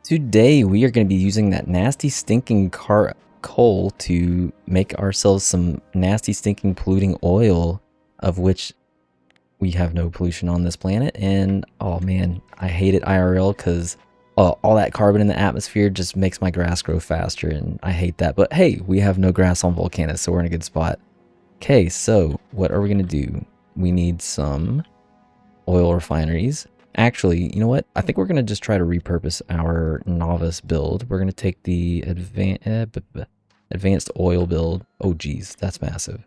Today we are going to be using that nasty stinking coal to make ourselves some nasty stinking polluting oil, of which we have no pollution on this planet. And oh man, I hate it IRL because all that carbon in the atmosphere just makes my grass grow faster, and I hate that. But hey, we have no grass on Volcanus, so we're in a good spot. Okay, so what are we going to do? We need some oil refineries. Actually, you know what? I think we're going to just try to repurpose our novice build. We're going to take the advanced oil build. Oh geez, that's massive.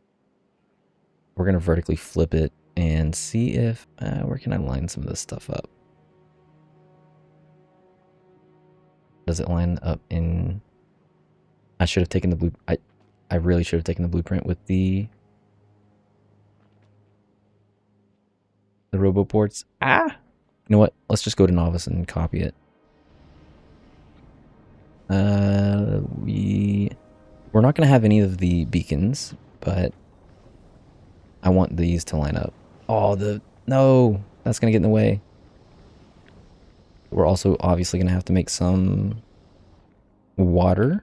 We're going to vertically flip it and see if, where can I line some of this stuff up? Does it line up in, I should have taken the I really should have taken the blueprint with the roboports. Ah! You know what? Let's just go to novice and copy it. We're not going to have any of the beacons, but I want these to line up. Oh, no, that's going to get in the way. We're also obviously going to have to make some water.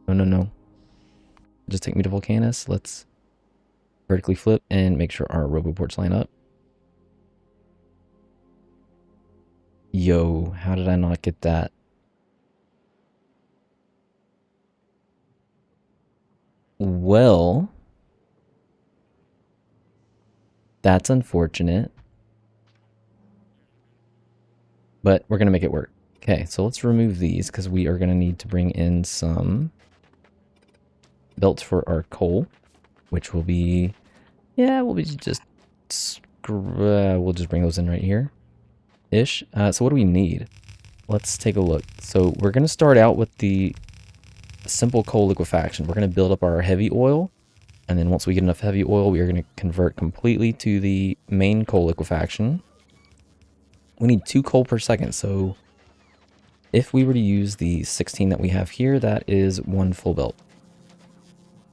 No. Just take me to Volcanus. Let's vertically flip and make sure our roboports line up. Yo, how did I not get that? Well, that's unfortunate, but we're going to make it work. Okay, so let's remove these because we are going to need to bring in some belts for our coal, which will be, yeah, we'll just bring those in right here. Ish. So what do we need? Let's take a look. So we're going to start out with the simple coal liquefaction. We're going to build up our heavy oil, and then once we get enough heavy oil, we are going to convert completely to the main coal liquefaction. We need 2 coal per second, so if we were to use the 16 that we have here, that is 1 full belt.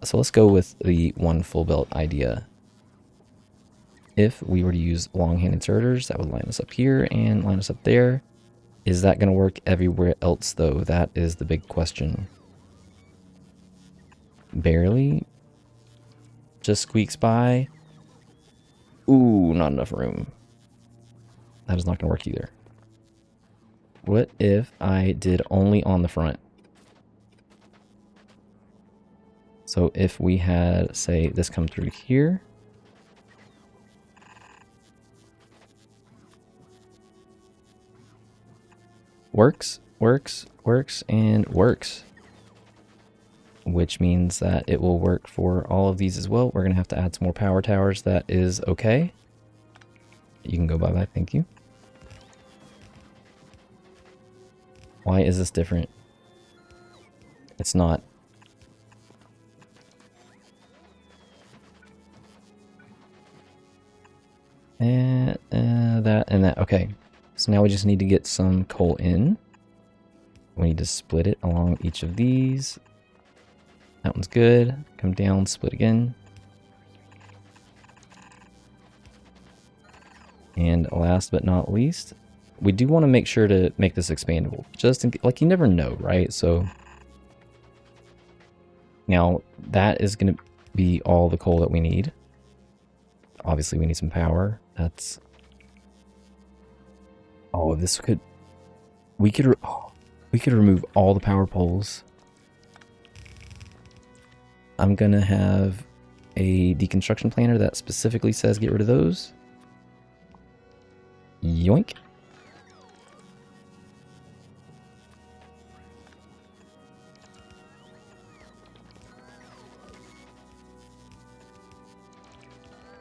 So let's go with the 1 full belt idea. If we were to use long-hand inserters, that would line us up here and line us up there. Is that going to work everywhere else, though? That is the big question. Barely. Just squeaks by. Ooh, not enough room. That is not going to work either. What if I did only on the front? So if we had, say, this come through here. Works, and works. Which means that it will work for all of these as well. We're going to have to add some more power towers. That is okay. You can go bye-bye, thank you. Why is this different? It's not. That and that. Okay. So now we just need to get some coal in. We need to split it along each of these. That one's good. Come down, split again. And last but not least, we do want to make sure to make this expandable. Just in, like, you never know, right? So now that is going to be all the coal that we need. Obviously, we need some power. That's... Oh, this could... We could remove all the power poles. I'm going to have a deconstruction planner that specifically says get rid of those. Yoink.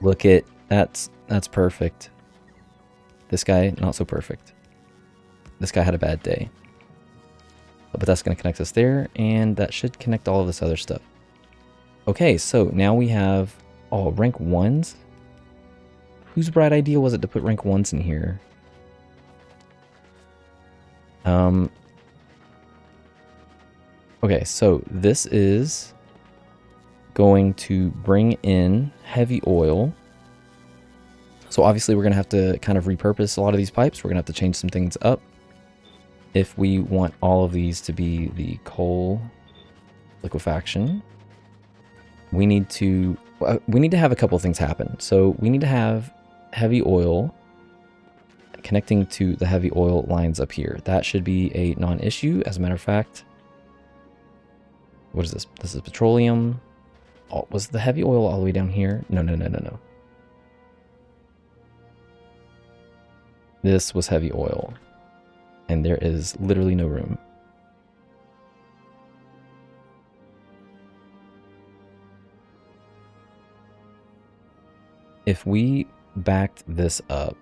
Look at that's perfect. This guy, not so perfect. This guy had a bad day. But that's going to connect us there, and that should connect all of this other stuff. Okay, so now we have, oh, rank 1s? Whose bright idea was it to put rank 1s in here? Okay, so this is going to bring in heavy oil. So obviously we're going to have to kind of repurpose a lot of these pipes. We're going to have to change some things up. if we want all of these to be the coal liquefaction, we need to have a couple of things happen. So we need to have heavy oil connecting to the heavy oil lines up here. That should be a non-issue. As a matter of fact, what is this? This is petroleum. Oh, was the heavy oil all the way down here? No. This was heavy oil. And there is literally no room. If we backed this up,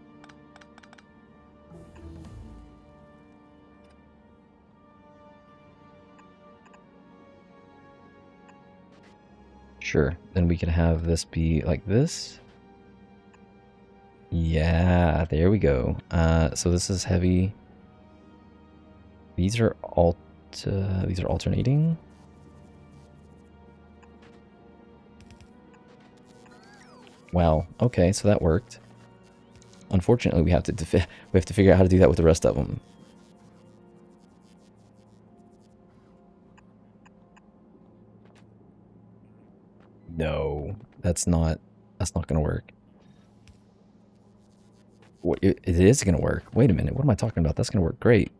sure, then we can have this be like this. Yeah, there we go. So this is heavy. These are alternating. Wow. Okay, so that worked. Unfortunately, we have to figure out how to do that with the rest of them. No, that's not going to work. What, it is going to work. Wait a minute. What am I talking about? That's going to work great.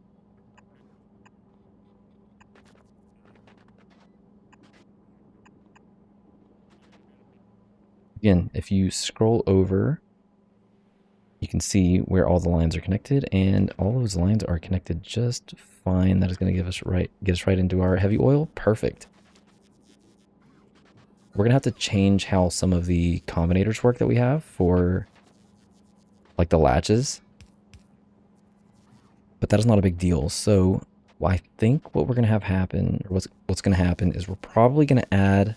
Again, if you scroll over, you can see where all the lines are connected, and all those lines are connected just fine. That is going to get us right into our heavy oil. Perfect. We're going to have to change how some of the combinators work that we have for like the latches. But that is not a big deal. So I think what we're going to have happen, or what's going to happen is we're probably going to add...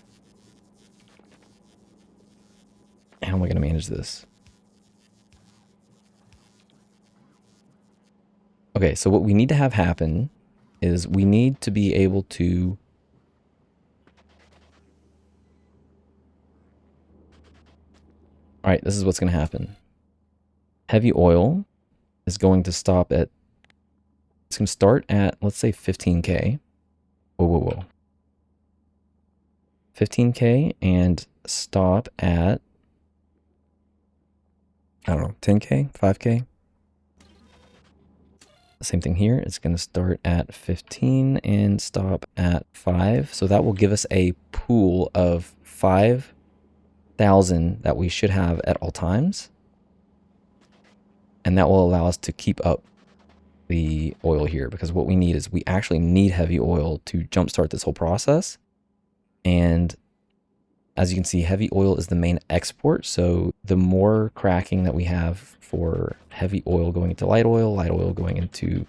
How am I going to manage this? Okay, so what we need to have happen is we need to be able to... Alright, this is what's going to happen. Heavy oil is going to stop at... It's going to start at, let's say, 15K. Whoa. 15K and stop at... I don't know, 10K, 5K. Same thing here. It's going to start at 15 and stop at 5. So that will give us a pool of 5,000 that we should have at all times. And that will allow us to keep up the oil here, because what we need is we actually need heavy oil to jumpstart this whole process. And as you can see, heavy oil is the main export, so the more cracking that we have for heavy oil going into light oil going into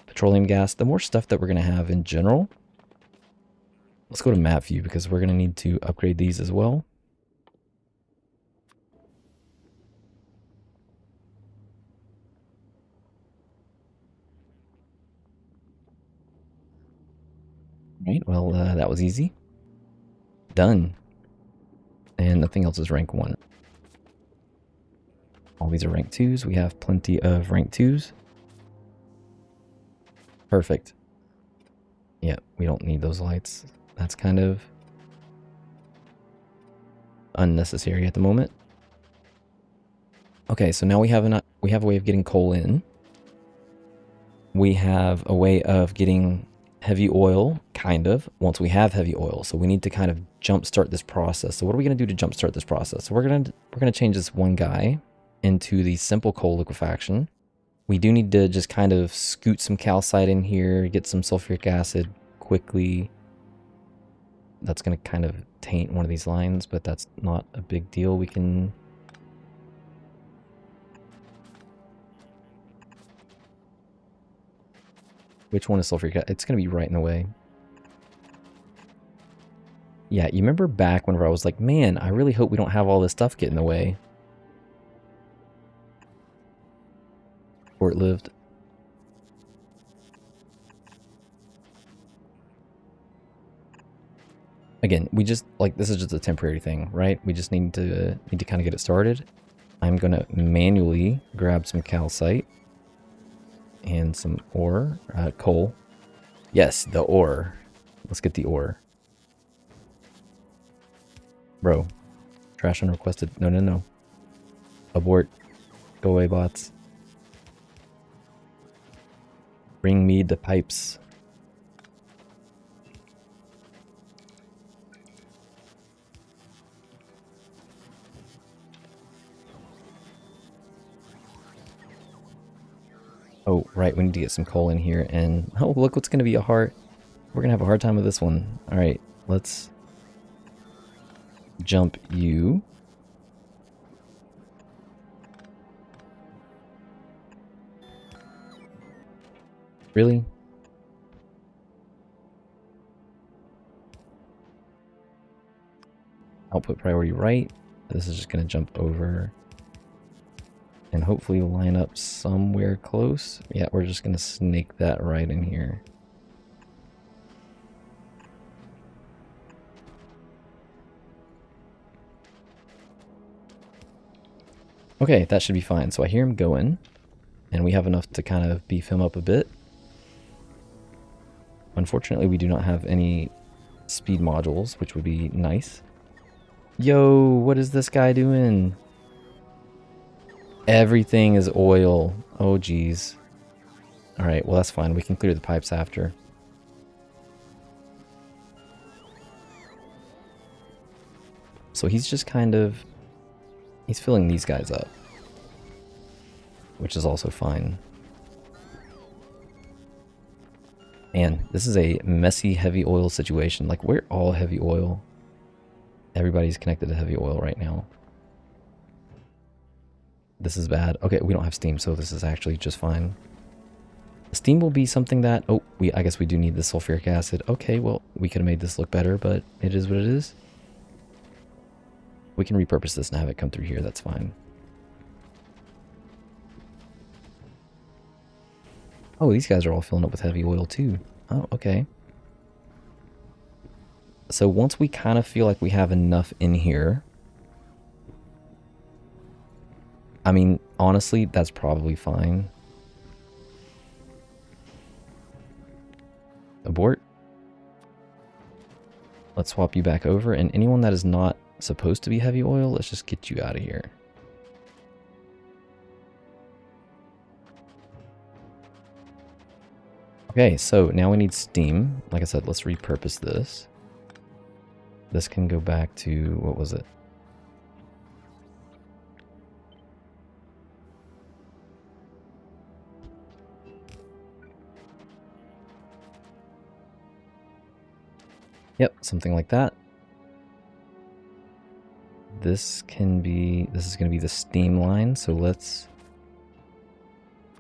petroleum gas, the more stuff that we're going to have in general. Let's go to map view, because we're going to need to upgrade these as well. Right, well, that was easy. Done. And nothing else is rank 1. All these are rank 2s. We have plenty of rank 2s. Perfect. Yeah, we don't need those lights. That's kind of unnecessary at the moment. Okay, so now we have a way of getting coal in. We have a way of getting heavy oil, kind of, once we have heavy oil. So we need to kind of jumpstart this process. So what are we going to do to jumpstart this process? So we're going to change this one guy into the simple coal liquefaction. We do need to just kind of scoot some calcite in here, get some sulfuric acid quickly. That's going to kind of taint one of these lines, but that's not a big deal. We can... Which one is sulfuric acid? It's going to be right in the way. Yeah, you remember back whenever I was like, man, I really hope we don't have all this stuff get in the way. Short-lived. Again, we just, like, this is just a temporary thing, right? We just need to kind of get it started. I'm going to manually grab some calcite. And some ore, coal. Yes, the ore. Let's get the ore. Bro, trash unrequested. No, no, no. Abort. Go away, bots. Bring me the pipes. Oh, right, we need to get some coal in here, and oh, look what's going to be a hard... We're going to have a hard time with this one. Alright, let's jump you. Really? Output priority right. This is just going to jump over and hopefully line up somewhere close. Yeah, we're just going to snake that right in here. Okay, that should be fine. So I hear him going, and we have enough to kind of beef him up a bit. Unfortunately, we do not have any speed modules, which would be nice. Yo, what is this guy doing? Everything is oil. Oh, geez. Alright, well that's fine. We can clear the pipes after. So he's just kind of... He's filling these guys up. Which is also fine. Man, this is a messy heavy oil situation. Like, we're all heavy oil. Everybody's connected to heavy oil right now. This is bad. Okay, we don't have steam, so this is actually just fine. Steam will be something that... Oh, I guess we do need the sulfuric acid. Okay, well, we could have made this look better, but it is what it is. We can repurpose this and have it come through here. That's fine. Oh, these guys are all filling up with heavy oil too. Oh, okay. So once we kind of feel like we have enough in here... I mean, honestly, that's probably fine. Abort. Let's swap you back over, and anyone that is not supposed to be heavy oil, let's just get you out of here. Okay, so now we need steam. Like I said, let's repurpose this. This can go back to, what was it? Yep, something like that. This is going to be the steam line, so let's...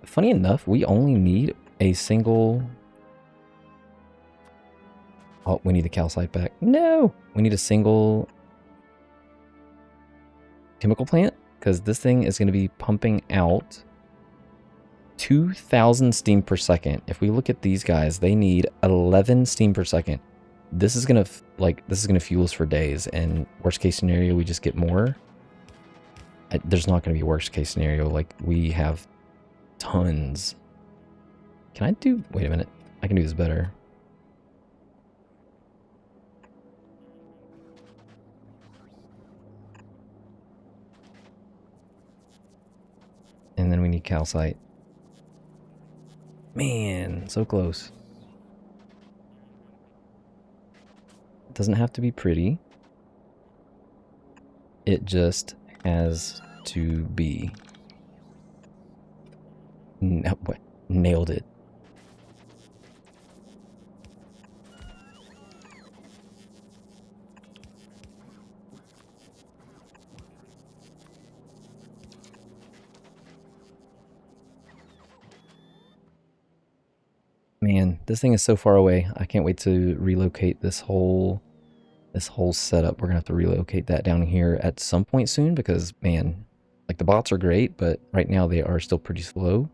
Funny enough, we only need a single... Oh, we need the calcite back. No! We need a single chemical plant, because this thing is going to be pumping out 2,000 steam per second. If we look at these guys, they need 11 steam per second. This is going to fuel us for days, and worst case scenario, we just get more. There's not going to be worst case scenario. Like, we have tons. Can I do... Wait a minute. I can do this better. And then we need calcite. Man, so close. It doesn't have to be pretty. It just has to be. No, what? Nailed it. Man, this thing is so far away. I can't wait to relocate this whole setup. We're gonna have to relocate that down here at some point soon because, man, like, the bots are great, but right now they are still pretty slow.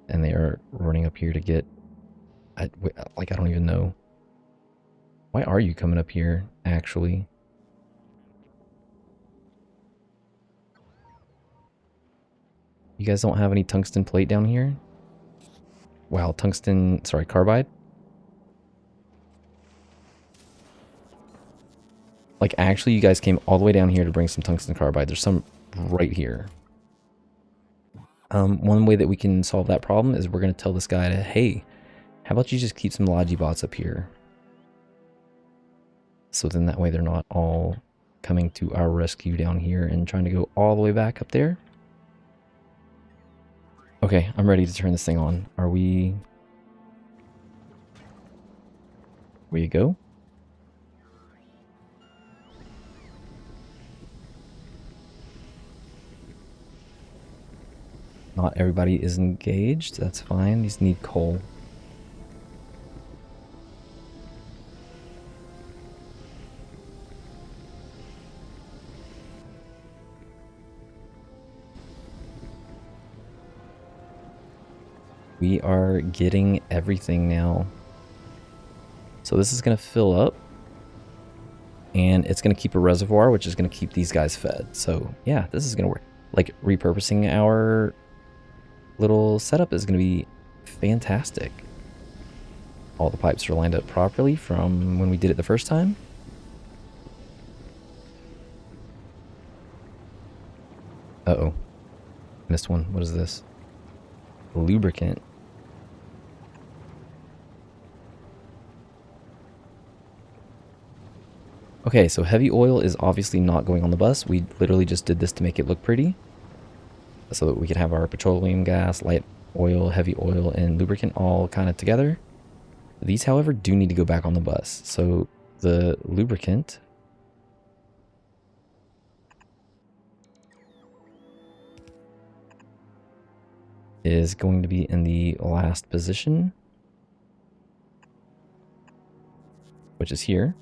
And they are running up here to get... I don't even know. Why are you coming up here, actually? You guys don't have any tungsten plate down here? Wow, carbide? Like, actually, you guys came all the way down here to bring some tungsten carbide. There's some right here. One way that we can solve that problem is we're going to tell this guy to, hey, how about you just keep some Logi bots up here? So then that way they're not all coming to our rescue down here and trying to go all the way back up there. Okay, I'm ready to turn this thing on. Are we... Where you go? Not everybody is engaged. That's fine. These need coal. We are getting everything now. So this is going to fill up. And it's going to keep a reservoir, which is going to keep these guys fed. So yeah, this is going to work. Like, repurposing our little setup is going to be fantastic. All the pipes are lined up properly from when we did it the first time. Uh-oh. Missed one. What is this? Lubricant. Okay, so heavy oil is obviously not going on the bus. We literally just did this to make it look pretty, so that we could have our petroleum gas, light oil, heavy oil, and lubricant all kind of together. These, however, do need to go back on the bus. So the lubricant is going to be in the last position, which is here.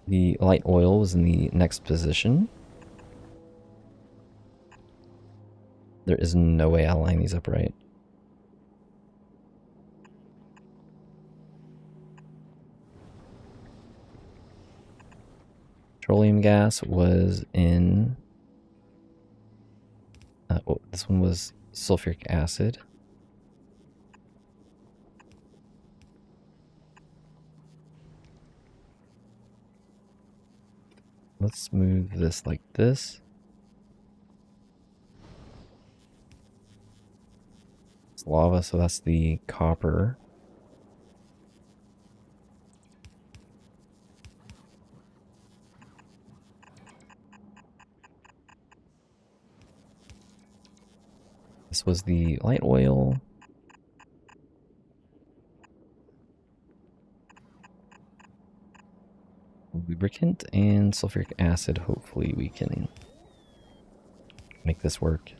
The light oil was in the next position. There is no way I'll line these up right. Petroleum gas was in... oh, this one was sulfuric acid. Let's move this like this. It's lava, so that's the copper. This was the light oil. Lubricant and sulfuric acid. Hopefully we can make this work.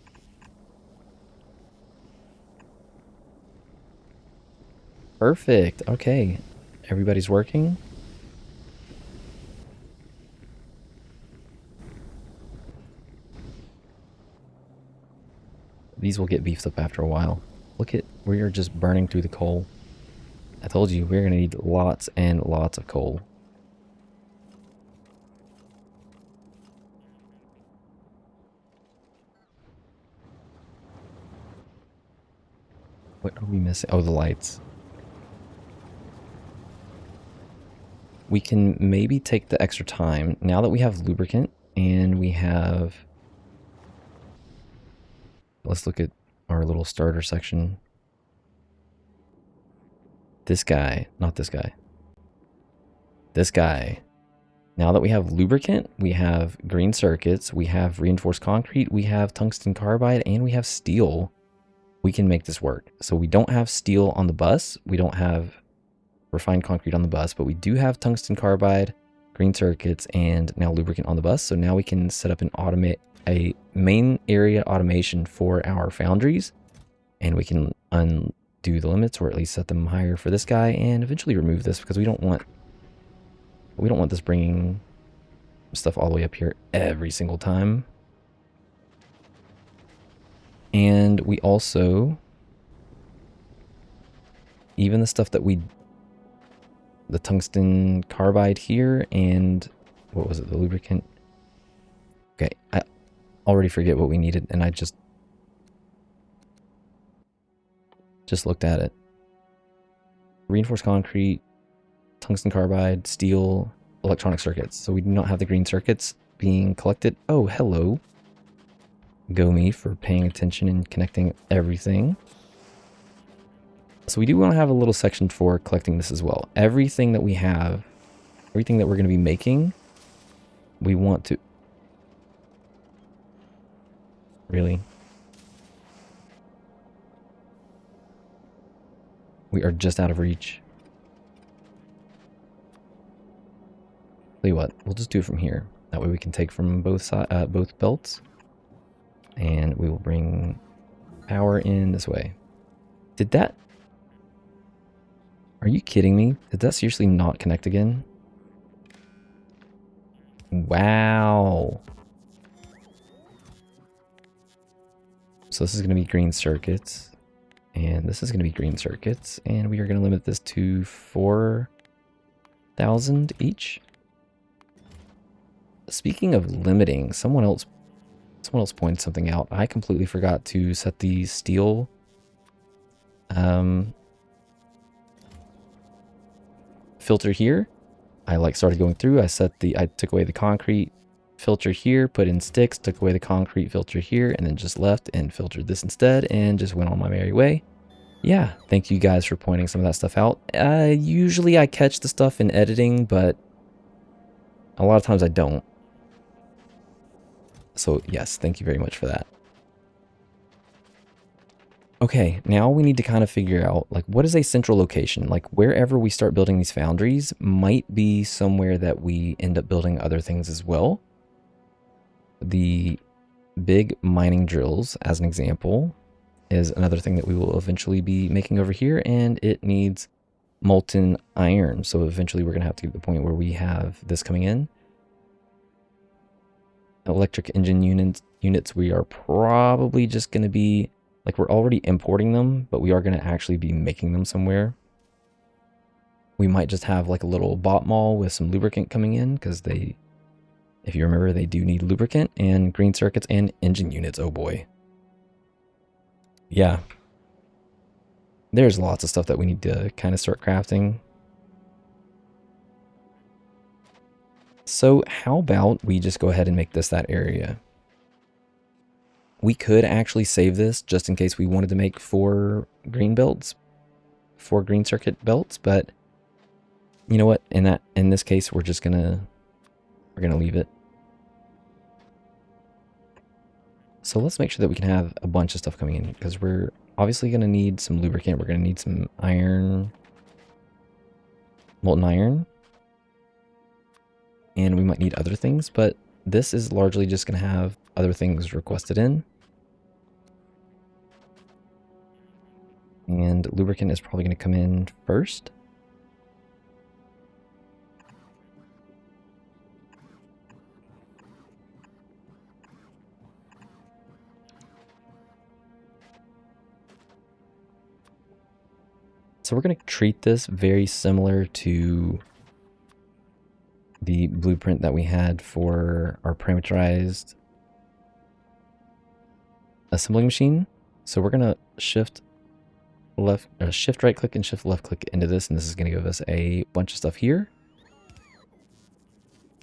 Perfect. Okay. Everybody's working. These will get beefed up after a while. Look at, we are just burning through the coal. I told you, we're going to need lots and lots of coal. What are we missing? Oh, the lights. We can maybe take the extra time, now that we have lubricant and we have... Let's look at our little starter section. This guy, not this guy. This guy. Now that we have lubricant, we have green circuits, we have reinforced concrete, we have tungsten carbide, and we have steel. We can make this work. So we don't have steel on the bus. We don't have refined concrete on the bus, but we do have tungsten carbide, green circuits, and now lubricant on the bus. So now we can set up a main area automation for our foundries, and we can undo the limits, or at least set them higher for this guy, and eventually remove this, because we don't want this bringing stuff all the way up here every single time. And we also, even the stuff that the tungsten carbide here, and what was it, the lubricant? Okay, already forget what we needed, and I just looked at it. Reinforced concrete, tungsten carbide, steel, electronic circuits. So we do not have the green circuits being collected. Oh, hello. Go me for paying attention and connecting everything. So we do want to have a little section for collecting this as well. Everything that we have, everything that we're going to be making, we want to... Really? We are just out of reach. Tell you what, we'll just do it from here. That way we can take from both both belts. And we will bring power in this way. Did that... Are you kidding me? Did that seriously not connect again? Wow. So this is going to be green circuits. And this is going to be green circuits. And we are going to limit this to 4,000 each. Speaking of limiting, someone else pointed something out. I completely forgot to set the steel filter here. I started going through. I took away the concrete filter here, put in sticks, took away the concrete filter here, and then just left and filtered this instead and just went on my merry way. Yeah, thank you guys for pointing some of that stuff out. Usually I catch the stuff in editing, but a lot of times I don't. So yes, thank you very much for that. Okay, now we need to kind of figure out, like, what is a central location? Like, wherever we start building these foundries might be somewhere that we end up building other things as well. The big mining drills, as an example, is another thing that we will eventually be making over here, and it needs molten iron. So eventually we're going to have to get to the point where we have this coming in. Electric engine units, we are probably just going to be... Like, we're already importing them, but we are going to actually be making them somewhere. We might just have like a little bot mall with some lubricant coming in, because they, if you remember, they do need lubricant and green circuits and engine units. Oh boy. Yeah. There's lots of stuff that we need to kind of start crafting. So how about we just go ahead and make this that area? We could actually save this just in case we wanted to make 4 green belts, 4 green circuit belts, but you know what? In this case, we're gonna leave it. So let's make sure that we can have a bunch of stuff coming in, because we're obviously gonna need some lubricant. We're gonna need some iron, molten iron, and we might need other things, but this is largely just gonna have other things requested in. And lubricant is probably going to come in first. So we're going to treat this very similar to the blueprint that we had for our parameterized assembling machine. So we're going to shift right click and shift left click into this, and this is going to give us a bunch of stuff here.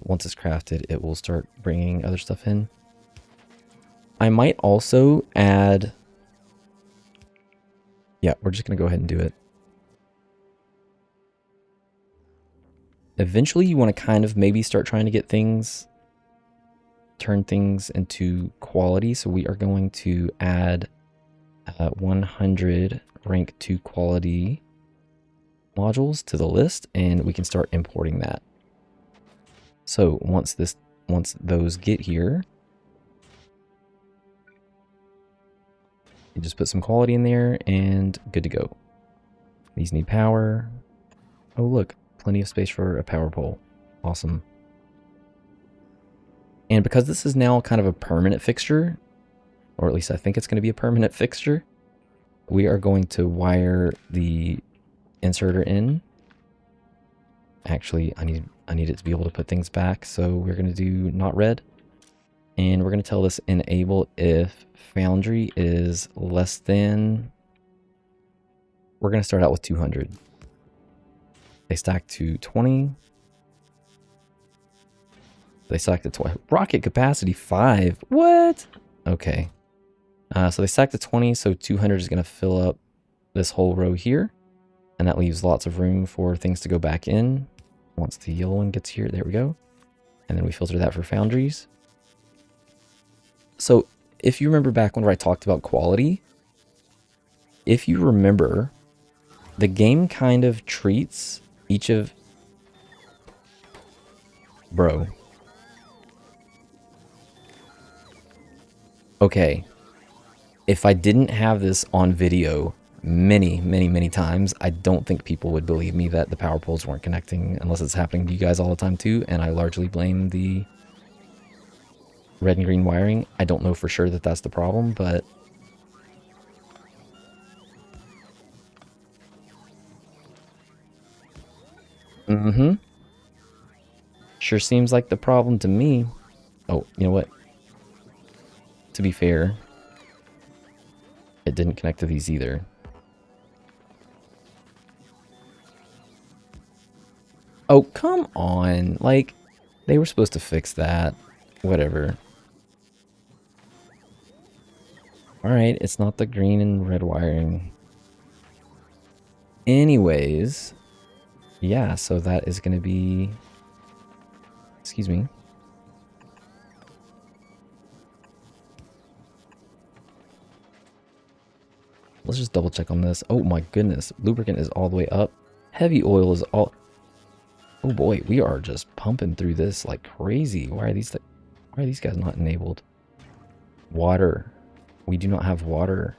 Once it's crafted, it will start bringing other stuff in. I might also add... Yeah, we're just going to go ahead and do it. Eventually, you want to kind of maybe start trying to get things... turn things into quality, so we are going to add 100 rank 2 quality modules to the list, and we can start importing that. So once those get here, you just put some quality in there and good to go. These need power. Oh look, plenty of space for a power pole. Awesome. And because this is now kind of a permanent fixture, or at least I think it's going to be a permanent fixture, we are going to wire the inserter in. Actually, I need it to be able to put things back, so we're going to do not red. And we're going to tell this enable if foundry is less than, we're going to start out with 200. They stack to 20. They stack to 20. Rocket capacity 5. What? Okay. So they stack to 20, so 200 is going to fill up this whole row here. And that leaves lots of room for things to go back in. Once the yellow one gets here, there we go. And then we filter that for foundries. So if you remember back when I talked about quality, if you remember, the game kind of treats each of... Bro. Okay. If I didn't have this on video many times, I don't think people would believe me that the power poles weren't connecting unless it's happening to you guys all the time too, and I largely blame the red and green wiring. I don't know for sure that that's the problem, but sure seems like the problem to me. Oh, you know what? To be fair, it didn't connect to these either. Oh, come on. Like, they were supposed to fix that. Whatever. Alright, it's not the green and red wiring. Anyways, yeah, so that is going to be... Excuse me. Let's just double check on this. Oh my goodness. Lubricant is all the way up. Heavy oil is all... Oh boy, we are just pumping through this like crazy. Why are these guys not enabled? Water. We do not have water.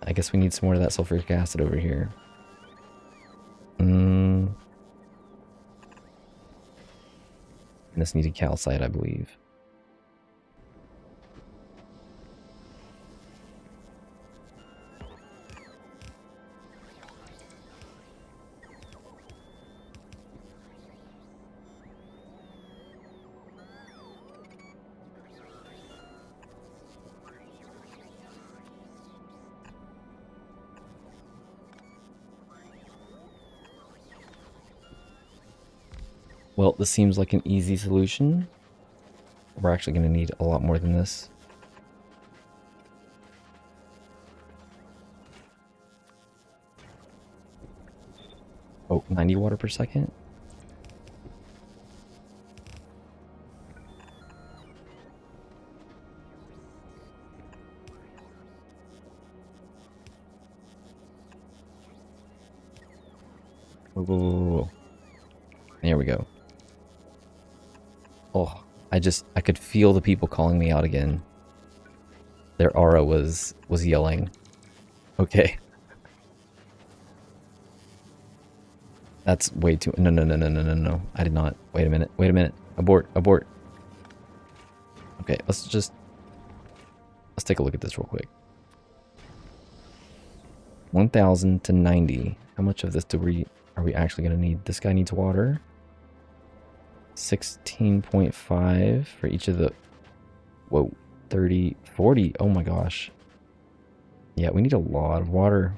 I guess we need some more of that sulfuric acid over here. And this needed calcite, I believe. Well, this seems like an easy solution. We're actually going to need a lot more than this. Oh, 90 water per second? Whoa, whoa, whoa, whoa. There we go. Oh, I could feel the people calling me out again. Their aura was yelling. Okay. That's way too... No. I did not. Wait a minute. Abort. Okay, let's take a look at this real quick. 1,000 to 90. How much of this are we actually going to need? This guy needs water. 16.5 for each of the... Whoa. 30, 40. Oh my gosh. Yeah, we need a lot of water.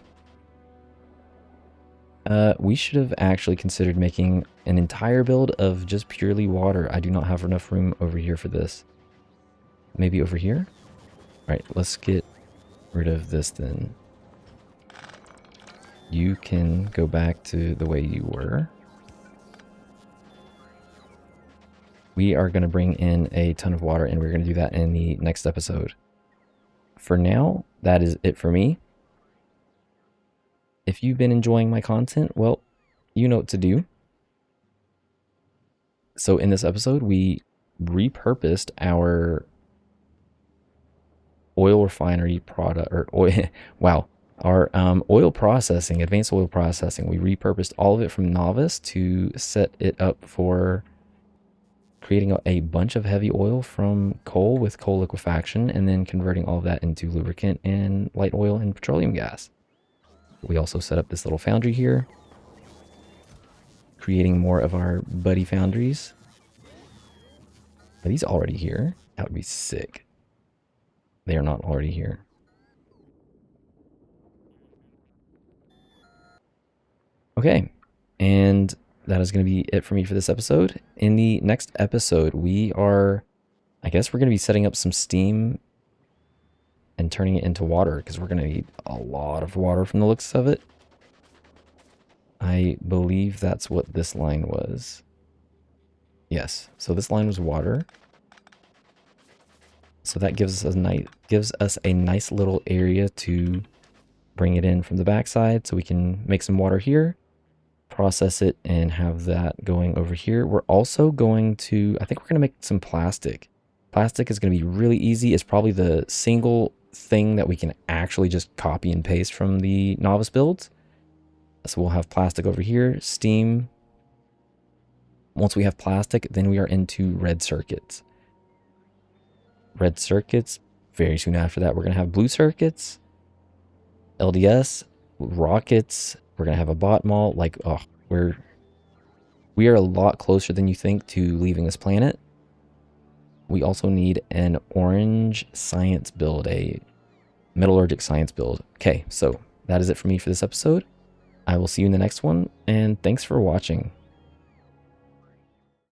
We should have actually considered making an entire build of just purely water. I do not have enough room over here for this. Maybe over here? Alright, let's get rid of this then. You can go back to the way you were. We are going to bring in a ton of water, and we're going to do that in the next episode. For now, that is it for me. If you've been enjoying my content, well, you know what to do. So in this episode, we repurposed our oil refinery product, or oil, wow, our oil processing, advanced oil processing. We repurposed all of it from novice to set it up for creating a bunch of heavy oil from coal with coal liquefaction, and then converting all of that into lubricant and light oil and petroleum gas. We also set up this little foundry here, creating more of our buddy foundries. Are these already here? That would be sick. They are not already here. Okay, and that is going to be it for me for this episode. In the next episode, I guess we're going to be setting up some steam and turning it into water because we're going to need a lot of water from the looks of it. I believe that's what this line was. Yes, so this line was water. So that gives us a nice little area to bring it in from the backside, so we can make some water here, process it, and have that going over here. We're also going to, I think we're going to make some plastic. Plastic is going to be really easy. It's probably the single thing that we can actually just copy and paste from the novice builds. So we'll have plastic over here, steam. Once we have plastic, then we are into red circuits. Red circuits, very soon after that, we're going to have blue circuits, LDS, rockets. We're going to have a bot mall. Like, oh, we are a lot closer than you think to leaving this planet. We also need an orange science build, a metallurgic science build. Okay, so that is it for me for this episode. I will see you in the next one, and thanks for watching.